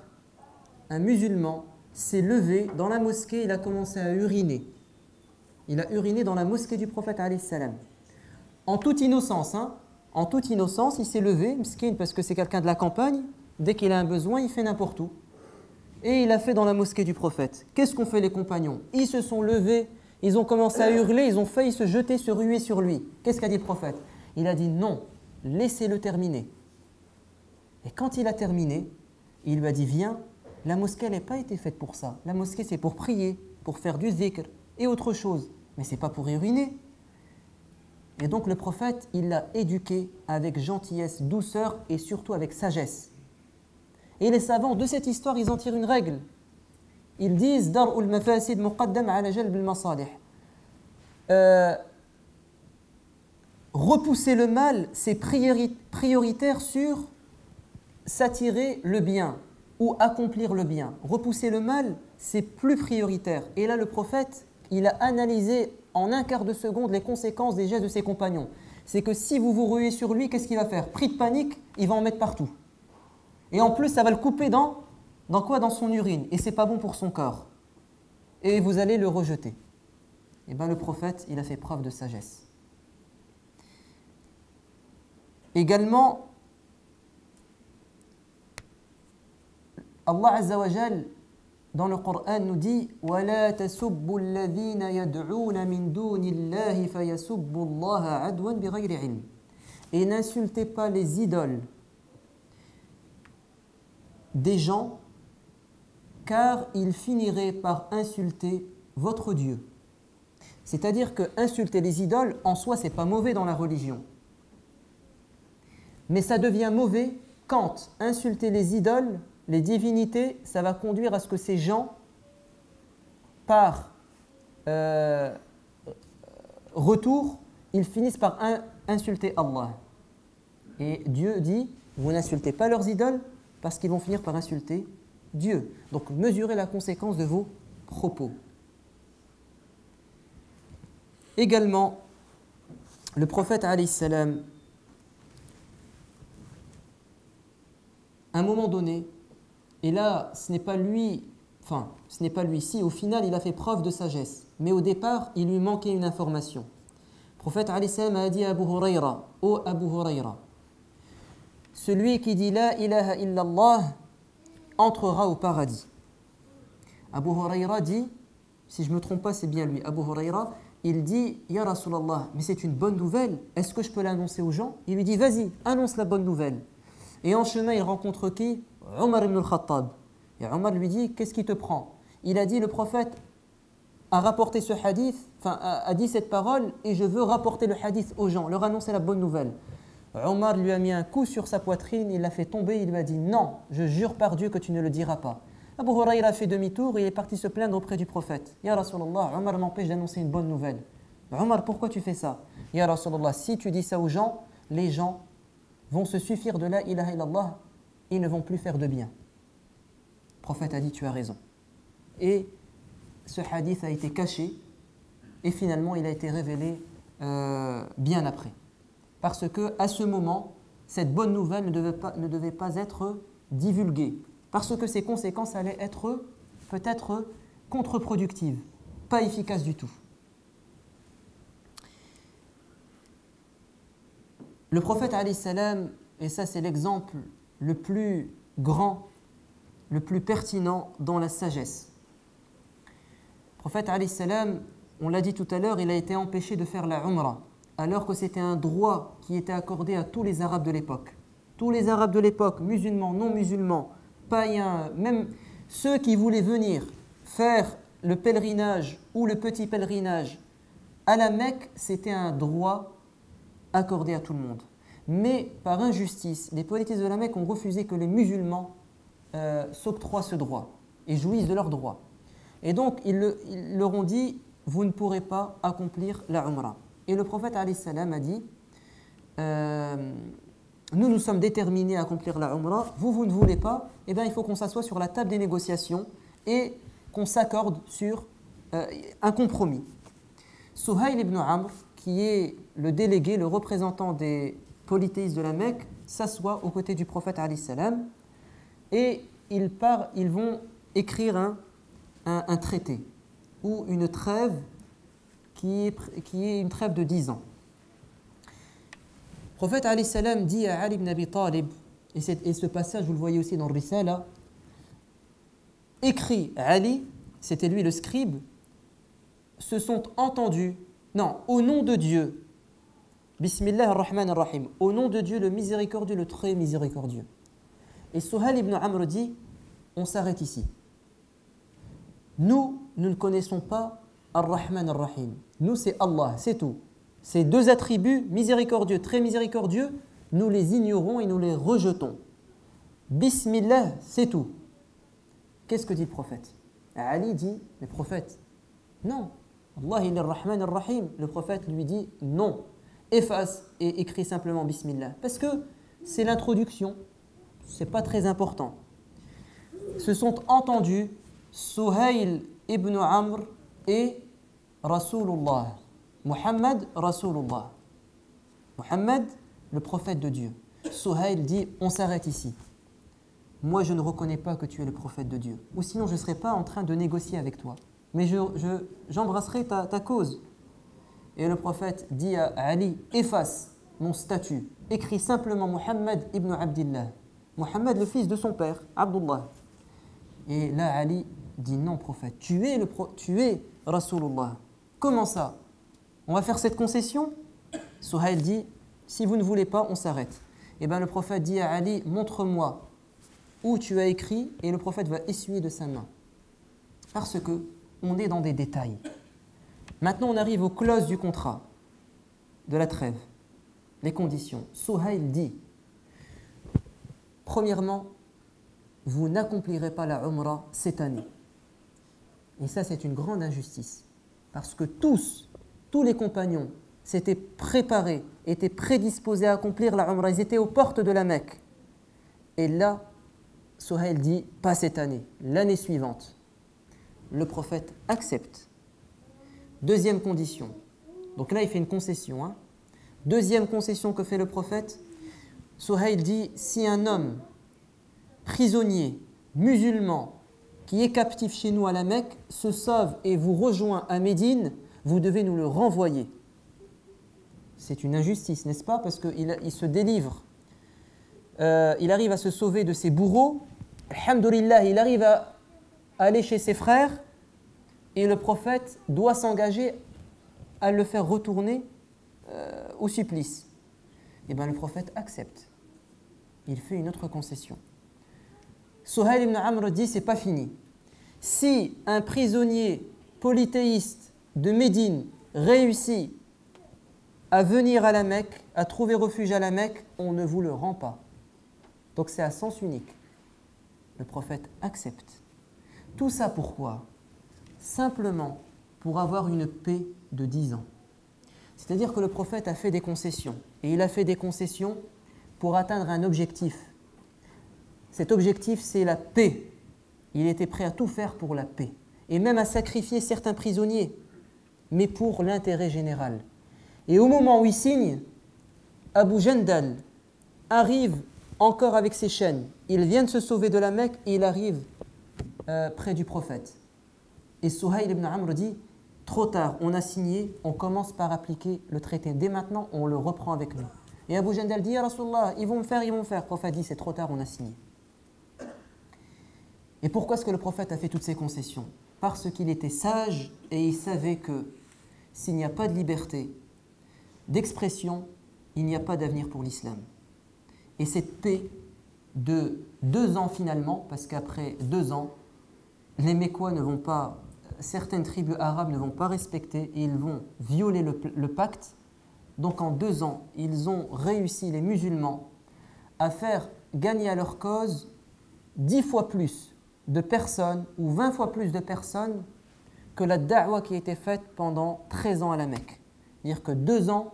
un musulman s'est levé dans la mosquée, il a commencé à uriner. Il a uriné dans la mosquée du prophète, alayhi salam. En toute innocence, il s'est levé, miskin, parce que c'est quelqu'un de la campagne, dès qu'il a un besoin, il fait n'importe où. Et il a fait dans la mosquée du prophète. Qu'est-ce qu'ont fait les compagnons? Ils se sont levés, ils ont commencé à hurler, ils ont failli se jeter, se ruer sur lui. Qu'est-ce qu'a dit le prophète? Il a dit non, laissez-le terminer. Et quand il a terminé, il lui a dit viens, la mosquée n'a pas été faite pour ça. La mosquée c'est pour prier, pour faire du zikr et autre chose. Mais c'est pas pour uriner. Et donc le prophète, il l'a éduqué avec gentillesse, douceur et surtout avec sagesse. Et les savants de cette histoire, ils en tirent une règle. Ils disent dar'ul mafasid muqaddam ala jalb al-masalih. Repousser le mal, c'est prioritaire sur s'attirer le bien ou accomplir le bien. Repousser le mal, c'est plus prioritaire. Et là, le prophète, il a analysé en un quart de seconde les conséquences des gestes de ses compagnons. C'est que si vous vous ruez sur lui, qu'est-ce qu'il va faire? Pris de panique, il va en mettre partout. Et en plus, ça va le couper dans quoi? Dans son urine. Et c'est pas bon pour son corps. Et vous allez le rejeter. Et bien le prophète, il a fait preuve de sagesse. Également, Allah Azza wa Jal, dans le Coran, nous dit وَلَا تَسُبُّوا الَّذِينَ يَدْعُونَ مِن دُونِ اللَّهِ فَيَسُبُّوا اللَّهَ عَدْوًا بِغَيْرِ عِلْمٍ. Et n'insultez pas les idoles des gens, car ils finiraient par insulter votre Dieu. C'est-à-dire que insulter les idoles, en soi, c'est pas mauvais dans la religion. Mais ça devient mauvais quand insulter les idoles, les divinités, ça va conduire à ce que ces gens, par retour, ils finissent par insulter Allah. Et Dieu dit, vous n'insultez pas leurs idoles, parce qu'ils vont finir par insulter Dieu. Donc mesurez la conséquence de vos propos. Également, le prophète alayhi salam, à un moment donné, et là ce n'est pas lui, si au final il a fait preuve de sagesse, mais au départ il lui manquait une information. Le prophète alayhi salam a dit à Abu Hurayra, ô Abu Hurayra, celui qui dit la ilaha illallah entrera au paradis. Abu Hurayra dit, si je ne me trompe pas, c'est bien lui, Abu Hurayra, il dit, Ya Rasulallah, mais c'est une bonne nouvelle, est-ce que je peux l'annoncer aux gens? Il lui dit, vas-y, annonce la bonne nouvelle. Et en chemin, il rencontre qui? Omar ibn al-Khattab. Et Omar lui dit, qu'est-ce qui te prend? Il a dit, le prophète a rapporté ce hadith, a dit cette parole, et je veux rapporter le hadith aux gens, leur annoncer la bonne nouvelle. Omar lui a mis un coup sur sa poitrine, il l'a fait tomber, il lui a dit non, je jure par Dieu que tu ne le diras pas. Abu Hurayra a fait demi-tour et il est parti se plaindre auprès du prophète. Ya Rasulallah, Omar m'empêche d'annoncer une bonne nouvelle. Omar, pourquoi tu fais ça? Ya Rasulallah, si tu dis ça aux gens, les gens vont se suffire de la ilaha illallah et ils ne vont plus faire de bien. Le prophète a dit tu as raison. Et ce hadith a été caché et finalement il a été révélé bien après. Parce que à ce moment, cette bonne nouvelle ne devait pas être divulguée. Parce que ses conséquences allaient être peut-être contre-productives, pas efficaces du tout. Le prophète alayhi salam, et ça c'est l'exemple le plus grand, le plus pertinent dans la sagesse. Le prophète alayhi salam, on l'a dit tout à l'heure, il a été empêché de faire la Umrah, alors que c'était un droit qui était accordé à tous les Arabes de l'époque. Tous les Arabes de l'époque, musulmans, non musulmans, païens, même ceux qui voulaient venir faire le pèlerinage ou le petit pèlerinage à la Mecque, c'était un droit accordé à tout le monde. Mais par injustice, les politistes de la Mecque ont refusé que les musulmans s'octroient ce droit et jouissent de leurs droits. Et donc, ils leur ont dit, vous ne pourrez pas accomplir la Umrah. Et le prophète alayhi salam a dit, nous sommes déterminés à accomplir la Umrah, vous ne voulez pas, eh bien il faut qu'on s'assoie sur la table des négociations et qu'on s'accorde sur un compromis. Suhayl ibn Amr, qui est le délégué, le représentant des polythéistes de la Mecque, s'assoit aux côtés du prophète alayhi salam et ils vont écrire un traité ou une trêve qui est une trêve de 10 ans. Le prophète alayhi salam dit à Ali ibn Abi Talib, et ce passage vous le voyez aussi dans le Risala, écrit Ali, c'était lui le scribe, se sont entendus, non, au nom de Dieu, Bismillah ar-Rahman ar-Rahim, au nom de Dieu le miséricordieux, le très miséricordieux. Et Suhayl ibn Amr dit, on s'arrête ici. Nous ne connaissons pas ar-Rahman ar-Rahim. Nous, c'est Allah, c'est tout. Ces deux attributs, miséricordieux, très miséricordieux, nous les ignorons et nous les rejetons. Bismillah, c'est tout. Qu'est-ce que dit le prophète? Ali dit, le prophète, non. Allah, il est Rahman ar-Rahim. Le prophète lui dit, non. Efface et écrit simplement Bismillah. Parce que c'est l'introduction, c'est pas très important. Se sont entendus Suhayl ibn Amr et Rasulullah. Muhammad, Rasulullah. Muhammad, le prophète de Dieu. Suhayl dit, on s'arrête ici. Moi, je ne reconnais pas que tu es le prophète de Dieu. Ou sinon, je ne serais pas en train de négocier avec toi. Mais j'embrasserai ta cause. Et le prophète dit à Ali, efface mon statut. Écris simplement Muhammad ibn Abdillah. Muhammad, le fils de son père, Abdullah. Et là, Ali dit, non, prophète, tu es Rasulullah. Comment ça? On va faire cette concession? Suhayl dit, si vous ne voulez pas, on s'arrête. Et bien le prophète dit à Ali, montre-moi où tu as écrit, et le prophète va essuyer de sa main. Parce que on est dans des détails. Maintenant, on arrive aux clauses du contrat, de la trêve, les conditions. Suhayl dit, premièrement, vous n'accomplirez pas la Umrah cette année. Et ça, c'est une grande injustice. Parce que tous les compagnons s'étaient préparés, étaient prédisposés à accomplir la Umrah. Ils étaient aux portes de la Mecque. Et là, Suhayl dit, pas cette année, l'année suivante. Le prophète accepte. Deuxième condition. Donc là, il fait une concession. Hein. Deuxième concession que fait le prophète, Suhayl dit, si un homme prisonnier, musulman, qui est captif chez nous à la Mecque, se sauve et vous rejoint à Médine, vous devez nous le renvoyer. C'est une injustice, n'est-ce pas? Parce qu'il se délivre. Il arrive à se sauver de ses bourreaux. Alhamdulillah, il arrive à aller chez ses frères. Et le prophète doit s'engager à le faire retourner au supplice. Et bien le prophète accepte. Il fait une autre concession. Suhayl ibn Amr dit, c'est pas fini. Si un prisonnier polythéiste de Médine réussit à venir à la Mecque, à trouver refuge à la Mecque, on ne vous le rend pas. Donc c'est à sens unique. Le prophète accepte. Tout ça pourquoi? Simplement pour avoir une paix de 10 ans. C'est-à-dire que le prophète a fait des concessions. Et il a fait des concessions pour atteindre un objectif. Cet objectif, c'est la paix. Il était prêt à tout faire pour la paix. Et même à sacrifier certains prisonniers, mais pour l'intérêt général. Et au moment où il signe, Abu Jandal arrive encore avec ses chaînes. Il vient de se sauver de la Mecque et il arrive près du prophète. Et Suhayl ibn Amr dit, trop tard, on a signé, on commence par appliquer le traité. Dès maintenant, on le reprend avec nous. Et Abu Jandal dit, Ya Rasulallah, ils vont me faire. Le prophète dit, c'est trop tard, on a signé. Et pourquoi est-ce que le prophète a fait toutes ces concessions? Parce qu'il était sage et il savait que s'il n'y a pas de liberté d'expression, il n'y a pas d'avenir pour l'islam. Et cette paix de 2 ans finalement, parce qu'après 2 ans, les Mécois ne vont pas, certaines tribus arabes ne vont pas respecter et ils vont violer le pacte. Donc en 2 ans, ils ont réussi, les musulmans, à faire gagner à leur cause 10 fois plus de personnes ou 20 fois plus de personnes que la da'wa qui a été faite pendant 13 ans à la Mecque. C'est-à-dire que 2 ans,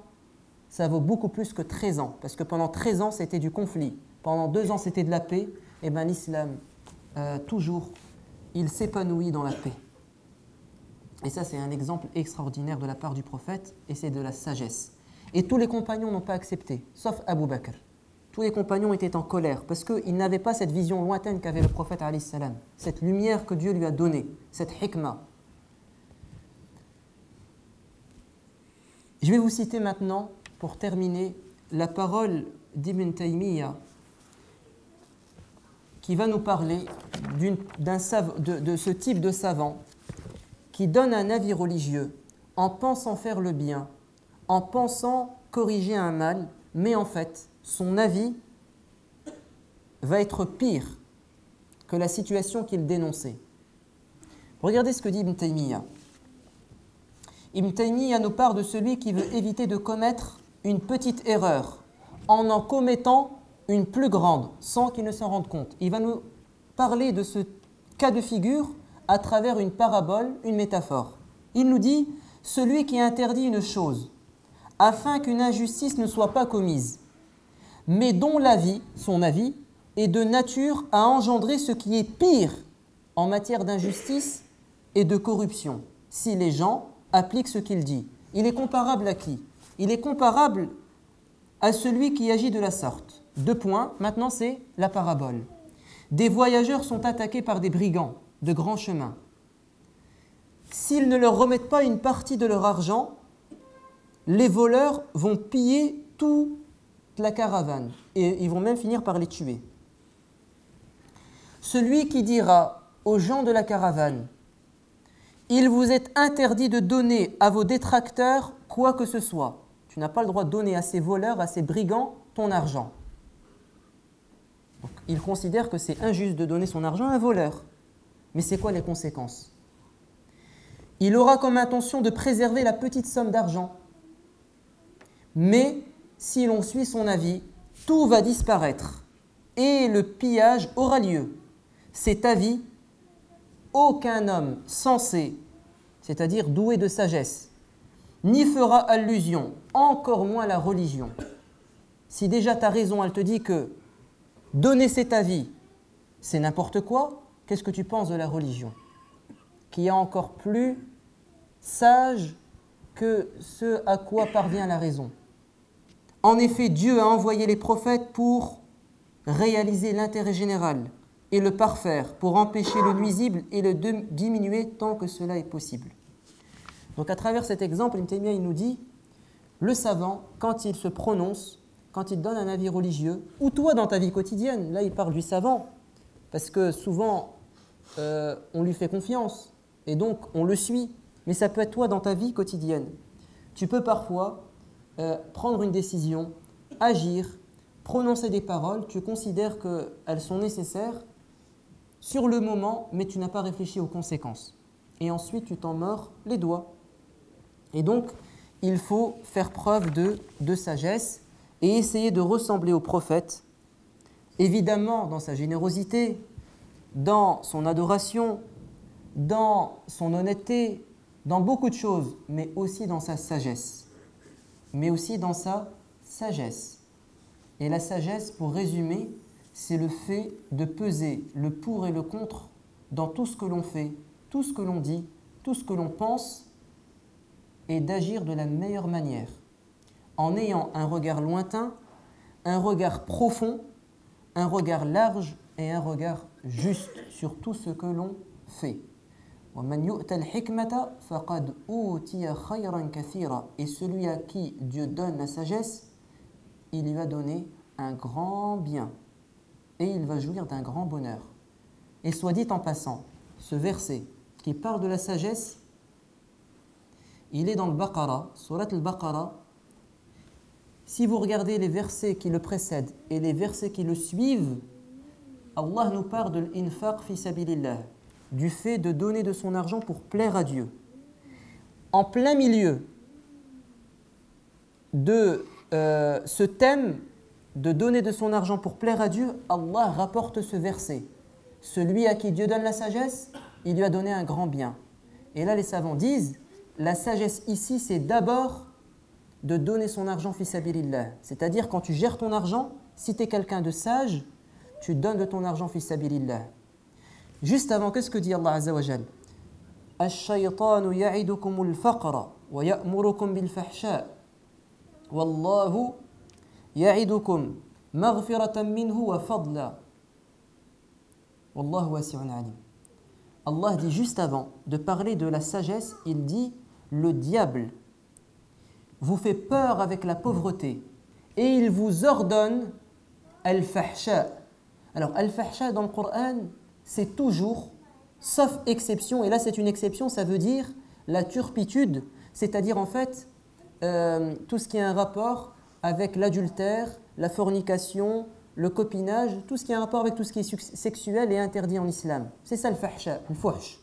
ça vaut beaucoup plus que 13 ans, parce que pendant 13 ans, c'était du conflit. Pendant 2 ans, c'était de la paix. Et bien l'islam, toujours, il s'épanouit dans la paix. Et ça, c'est un exemple extraordinaire de la part du prophète, et c'est de la sagesse. Et tous les compagnons n'ont pas accepté, sauf Abu Bakr. Tous les compagnons étaient en colère, parce qu'ils n'avaient pas cette vision lointaine qu'avait le prophète, alayhi salam, cette lumière que Dieu lui a donnée, cette hikmah. Je vais vous citer maintenant, pour terminer, la parole d'Ibn Taymiyyah, qui va nous parler de ce type de savant qui donne un avis religieux en pensant faire le bien, en pensant corriger un mal, mais en fait, son avis va être pire que la situation qu'il dénonçait. Regardez ce que dit Ibn Taymiyyah. Ibn Taymiyyah nous parle de celui qui veut éviter de commettre une petite erreur en commettant une plus grande, sans qu'il ne s'en rende compte. Il va nous parler de ce cas de figure à travers une parabole, une métaphore. Il nous dit « Celui qui interdit une chose, afin qu'une injustice ne soit pas commise, mais dont l'avis, son avis, est de nature à engendrer ce qui est pire en matière d'injustice et de corruption, si les gens appliquent ce qu'il dit. » Il est comparable à qui? Il est comparable à celui qui agit de la sorte. 2 points, maintenant c'est la parabole. Des voyageurs sont attaqués par des brigands de grands chemins. S'ils ne leur remettent pas une partie de leur argent, les voleurs vont piller toute la caravane et ils vont même finir par les tuer. Celui qui dira aux gens de la caravane « Il vous est interdit de donner à vos détracteurs quoi que ce soit. Tu n'as pas le droit de donner à ces voleurs, à ces brigands, ton argent. » Donc, il considère que c'est injuste de donner son argent à un voleur. Mais c'est quoi les conséquences? Il aura comme intention de préserver la petite somme d'argent. Mais si l'on suit son avis, tout va disparaître et le pillage aura lieu. Cet avis, aucun homme sensé, c'est-à-dire doué de sagesse, n'y fera allusion, encore moins la religion. Si déjà ta raison, elle te dit que donner cet avis, c'est n'importe quoi, qu'est-ce que tu penses de la religion? Qui est encore plus sage que ce à quoi parvient la raison. En effet, Dieu a envoyé les prophètes pour réaliser l'intérêt général et le parfaire, pour empêcher le nuisible et le diminuer tant que cela est possible. Donc à travers cet exemple, Ibn Taymiyyah il nous dit, le savant, quand il se prononce, quand il donne un avis religieux, ou toi dans ta vie quotidienne, là il parle du savant, parce que souvent on lui fait confiance, et donc on le suit, mais ça peut être toi dans ta vie quotidienne. Tu peux parfois prendre une décision, agir, prononcer des paroles, tu considères qu'elles sont nécessaires sur le moment, mais tu n'as pas réfléchi aux conséquences. Et ensuite, tu t'en mords les doigts. Et donc, il faut faire preuve de sagesse et essayer de ressembler au prophète, évidemment dans sa générosité, dans son adoration, dans son honnêteté, dans beaucoup de choses, mais aussi dans sa sagesse. Mais aussi dans sa sagesse. Et la sagesse, pour résumer, c'est le fait de peser le pour et le contre dans tout ce que l'on fait, tout ce que l'on dit, tout ce que l'on pense, et d'agir de la meilleure manière, en ayant un regard lointain, un regard profond, un regard large et un regard juste sur tout ce que l'on fait. Et celui à qui Dieu donne la sagesse, il lui a donné un grand bien et il va jouir d'un grand bonheur. Et soit dit en passant, ce verset qui parle de la sagesse, il est dans le Baqara, Surat al-Baqara. Si vous regardez les versets qui le précèdent et les versets qui le suivent, Allah nous parle de l'infaq fi sabilillah, du fait de donner de son argent pour plaire à Dieu. En plein milieu de ce thème de donner de son argent pour plaire à Dieu, Allah rapporte ce verset. Celui à qui Dieu donne la sagesse, il lui a donné un grand bien. Et là, les savants disent, la sagesse ici, c'est d'abord de donner son argent fi sabilillah. C'est-à-dire, quand tu gères ton argent, si tu es quelqu'un de sage, tu donnes de ton argent fi sabilillah. Juste avant, qu'est-ce que dit Allah Azza wa Jal? Ash-shaytanu ya'idukumul faqra wa ya'murukum bil fahsha. Wallahu ya'idukum maghfiratan minhu wa fadla. Wallahu wasi'un alim. Allah dit juste avant de parler de la sagesse, il dit le diable vous fait peur avec la pauvreté et il vous ordonne al-fahsha. Alors al-fahsha dans le Coran, c'est toujours, sauf exception, et là c'est une exception, ça veut dire la turpitude, c'est-à-dire en fait tout ce qui a un rapport avec l'adultère, la fornication, le copinage, tout ce qui a un rapport avec tout ce qui est sexuel est interdit en islam. C'est ça le fahsha, le fuhsh.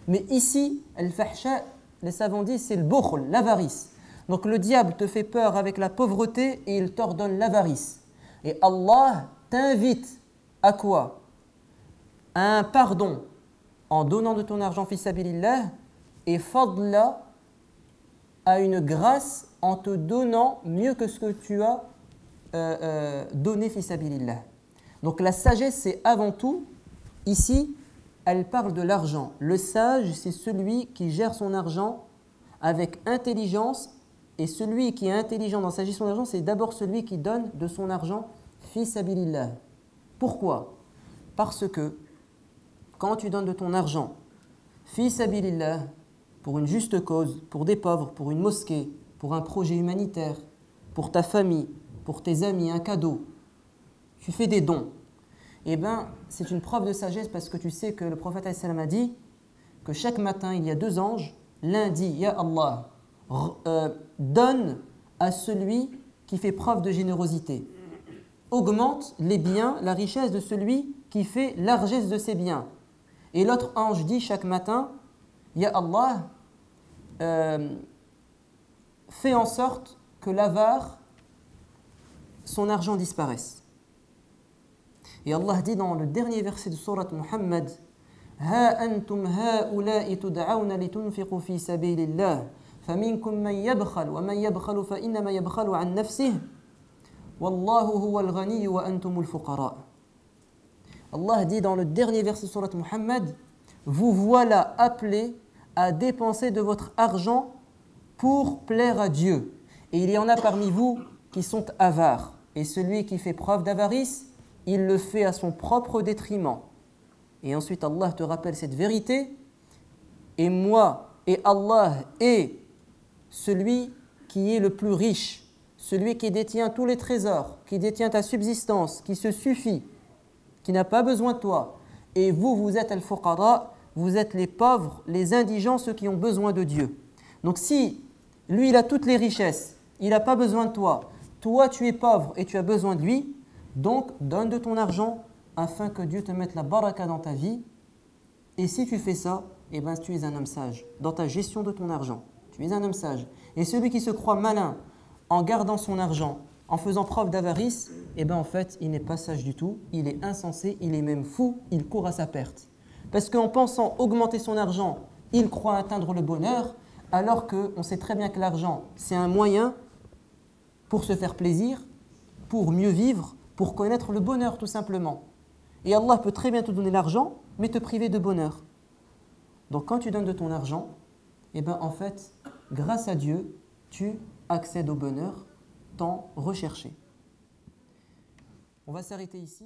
Mais ici, le fahsha, les savants disent, c'est le bukhl, l'avarice. Donc le diable te fait peur avec la pauvreté et il t'ordonne l'avarice. Et Allah t'invite à quoi? À un pardon en donnant de ton argent fi sabilillah et fadla à une grâce en te donnant mieux que ce que tu as donné fi sabilillah. Donc la sagesse, c'est avant tout, ici, elle parle de l'argent. Le sage, c'est celui qui gère son argent avec intelligence, et celui qui est intelligent dans sa gestion d'argent, c'est d'abord celui qui donne de son argent fi sabilillah. Pourquoi? Parce que quand tu donnes de ton argent fi sabilillah pour une juste cause, pour des pauvres, pour une mosquée, pour un projet humanitaire, pour ta famille, pour tes amis, un cadeau, tu fais des dons, eh bien, c'est une preuve de sagesse parce que tu sais que le prophète a dit que chaque matin, il y a 2 anges, l'un dit, Ya Allah, donne à celui qui fait preuve de générosité. Augmente les biens, la richesse de celui qui fait largesse de ses biens. Et l'autre ange dit chaque matin, Ya Allah, fais en sorte que l'avare, son argent disparaisse. Et Allah dit dans le dernier verset de sourate Muhammad, Ha antum ha'ula'i tud'auna litunfiqu fi sabilillah, faminkum man yabkhal wa man yabkhalu fa innama yabkhalu an nafsihi, wallahu huwal ghani wa antumul fuqara. Allah dit dans le dernier verset de sourate Muhammad, vous voilà appelés à dépenser de votre argent pour plaire à Dieu. Et il y en a parmi vous qui sont avares. Et celui qui fait preuve d'avarice, il le fait à son propre détriment. Et ensuite Allah te rappelle cette vérité. Et moi et Allah est celui qui est le plus riche, celui qui détient tous les trésors, qui détient ta subsistance, qui se suffit, qui n'a pas besoin de toi. Et vous, vous êtes al-fuqara, vous êtes les pauvres, les indigents, ceux qui ont besoin de Dieu. Donc si lui, il a toutes les richesses, il n'a pas besoin de toi, toi tu es pauvre et tu as besoin de lui, donc donne de ton argent afin que Dieu te mette la baraka dans ta vie. Et si tu fais ça, eh ben, tu es un homme sage dans ta gestion de ton argent. Tu es un homme sage. Et celui qui se croit malin en gardant son argent, en faisant preuve d'avarice, eh ben, en fait, il n'est pas sage du tout, il est insensé, il est même fou, il court à sa perte. Parce qu'en pensant augmenter son argent, il croit atteindre le bonheur, alors qu'on sait très bien que l'argent, c'est un moyen pour se faire plaisir, pour mieux vivre, pour connaître le bonheur tout simplement. Et Allah peut très bien te donner l'argent, mais te priver de bonheur. Donc quand tu donnes de ton argent, eh ben en fait, grâce à Dieu, tu accèdes au bonheur tant recherché. On va s'arrêter ici.